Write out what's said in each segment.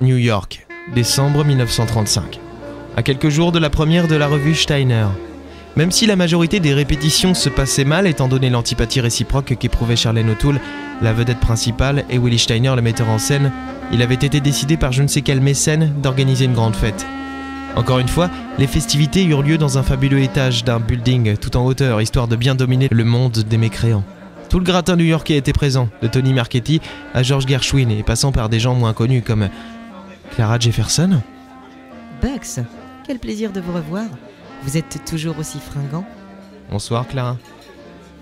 New York, décembre 1935. À quelques jours de la première de la revue Steiner. Même si la majorité des répétitions se passaient mal étant donné l'antipathie réciproque qu'éprouvait Charlene O'Toole, la vedette principale, et Willy Steiner, le metteur en scène, il avait été décidé par je ne sais quel mécène d'organiser une grande fête. Encore une fois, les festivités eurent lieu dans un fabuleux étage d'un building tout en hauteur, histoire de bien dominer le monde des mécréants. Tout le gratin new-yorkais était présent, de Tony Marchetti à George Gershwin, et passant par des gens moins connus comme Clara Jefferson. Bugs, quel plaisir de vous revoir. Vous êtes toujours aussi fringant. Bonsoir Clara.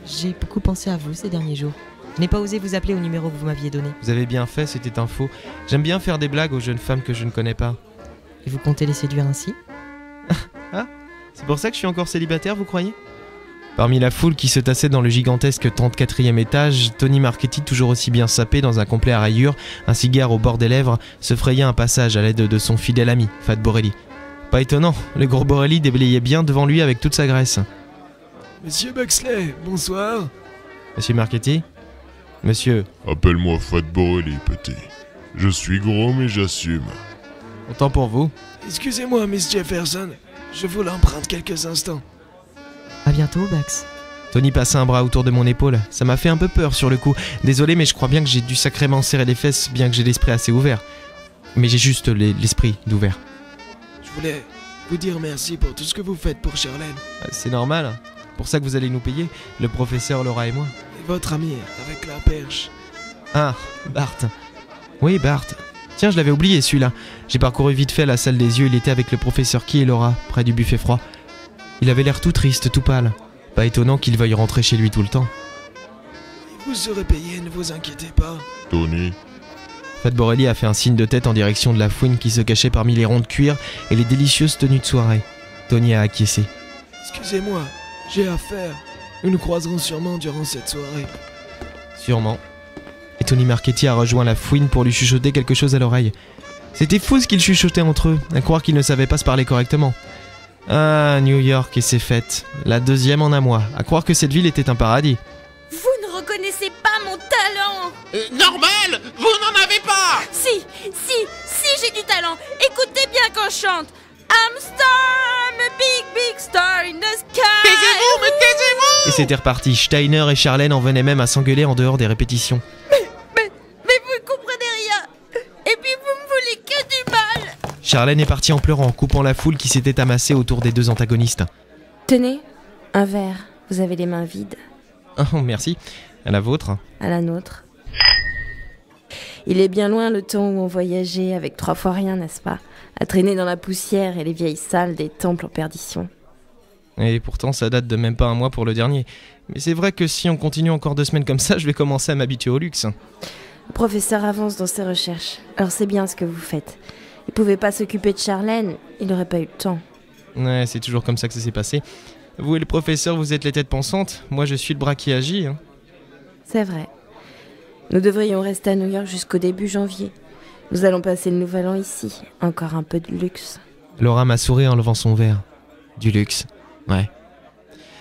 J'ai beaucoup pensé à vous ces derniers jours. Je n'ai pas osé vous appeler au numéro que vous m'aviez donné. Vous avez bien fait, c'était un faux. J'aime bien faire des blagues aux jeunes femmes que je ne connais pas. Et vous comptez les séduire ainsi? Ah, c'est pour ça que je suis encore célibataire, vous croyez? Parmi la foule qui se tassait dans le gigantesque 34e étage, Tony Marchetti, toujours aussi bien sapé dans un complet à rayures, un cigare au bord des lèvres, se frayait un passage à l'aide de son fidèle ami, Fat Borelli. Pas étonnant, le gros Borelli déblayait bien devant lui avec toute sa graisse. Monsieur Buxley, bonsoir. Monsieur Marchetti? Monsieur... Appelle-moi Fat Borelli, petit. Je suis gros, mais j'assume. Autant pour vous. Excusez-moi, Miss Jefferson. Je vous l'emprunte quelques instants. À bientôt, Bugs. Tony passa un bras autour de mon épaule. Ça m'a fait un peu peur sur le coup. Désolé, mais je crois bien que j'ai dû sacrément serrer les fesses, bien que j'ai l'esprit assez ouvert. Mais j'ai juste l'esprit d'ouvert. Je voulais vous dire merci pour tout ce que vous faites pour Charlene. C'est normal. Pour ça que vous allez nous payer, le professeur Laura et moi. Et votre ami, avec la perche. Ah, Bart. Oui, Bart. Tiens, je l'avais oublié celui-là. J'ai parcouru vite fait la salle des yeux, il était avec le professeur Key et Laura, près du buffet froid. Il avait l'air tout triste, tout pâle. Pas étonnant qu'il veuille rentrer chez lui tout le temps. Vous serez payé, ne vous inquiétez pas. Tony. Fat Borelli a fait un signe de tête en direction de la fouine qui se cachait parmi les ronds de cuir et les délicieuses tenues de soirée. Tony a acquiescé. Excusez-moi, j'ai affaire. Nous nous croiserons sûrement durant cette soirée. Sûrement. Et Tony Marchetti a rejoint la fouine pour lui chuchoter quelque chose à l'oreille. C'était fou ce qu'ils chuchotaient entre eux, à croire qu'ils ne savaient pas se parler correctement. Ah, New York et ses fêtes. La deuxième en un mois. À croire que cette ville était un paradis. Vous ne reconnaissez pas mon talent. Normal, vous n'en avez pas. Si, j'ai du talent. Écoutez bien quand je chante. I'm star, I'm a big star in the sky. Taisez-vous, mais taisez-vous. Et c'était reparti. Steiner et Charlene en venaient même à s'engueuler en dehors des répétitions. Mais vous ne comprenez rien. Et puis vous me voulez que du mal. Charlene est partie en pleurant, coupant la foule qui s'était amassée autour des deux antagonistes. Tenez, un verre. Vous avez les mains vides. Oh, merci. À la vôtre. À la nôtre. Il est bien loin le temps où on voyageait avec 3 fois rien, n'est-ce pas? À traîner dans la poussière et les vieilles salles des temples en perdition. Et pourtant, ça date de même pas un mois pour le dernier. Mais c'est vrai que si on continue encore 2 semaines comme ça, je vais commencer à m'habituer au luxe. Le professeur avance dans ses recherches. Alors c'est bien ce que vous faites. Il pouvait pas s'occuper de Charlene, il n'aurait pas eu le temps. Ouais, c'est toujours comme ça que ça s'est passé. Vous et le professeur, vous êtes les têtes pensantes. Moi, je suis le bras qui agit. Hein. C'est vrai. Nous devrions rester à New York jusqu'au début janvier. Nous allons passer le nouvel an ici. Encore un peu de luxe. Laura m'a souri en levant son verre. Du luxe, ouais.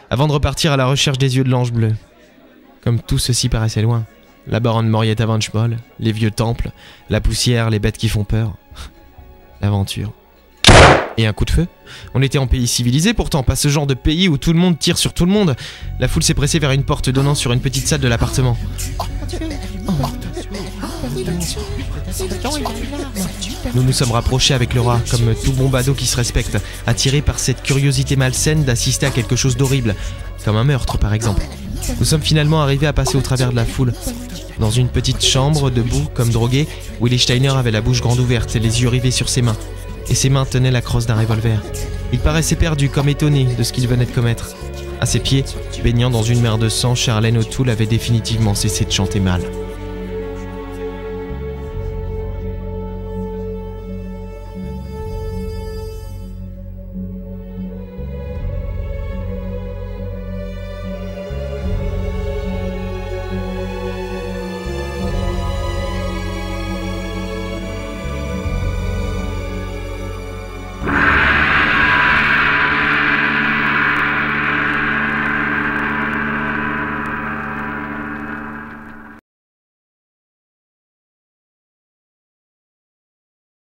Avant de repartir à la recherche des yeux de l'ange bleu. Comme tout ceci paraissait loin. La baronne Morietta Vanchbol, les vieux temples, la poussière, les bêtes qui font peur. L'aventure. Et un coup de feu. On était en pays civilisé pourtant, pas ce genre de pays où tout le monde tire sur tout le monde. La foule s'est pressée vers une porte donnant sur une petite salle de l'appartement. Nous nous sommes rapprochés avec Laura, comme tout bon badaud qui se respecte, attirés par cette curiosité malsaine d'assister à quelque chose d'horrible, comme un meurtre par exemple. Nous sommes finalement arrivés à passer au travers de la foule. Dans une petite chambre, debout, comme drogué, Willy Steiner avait la bouche grande ouverte et les yeux rivés sur ses mains. Et ses mains tenaient la crosse d'un revolver. Il paraissait perdu, comme étonné de ce qu'il venait de commettre. À ses pieds, baignant dans une mer de sang, Charlene O'Toole avait définitivement cessé de chanter mal.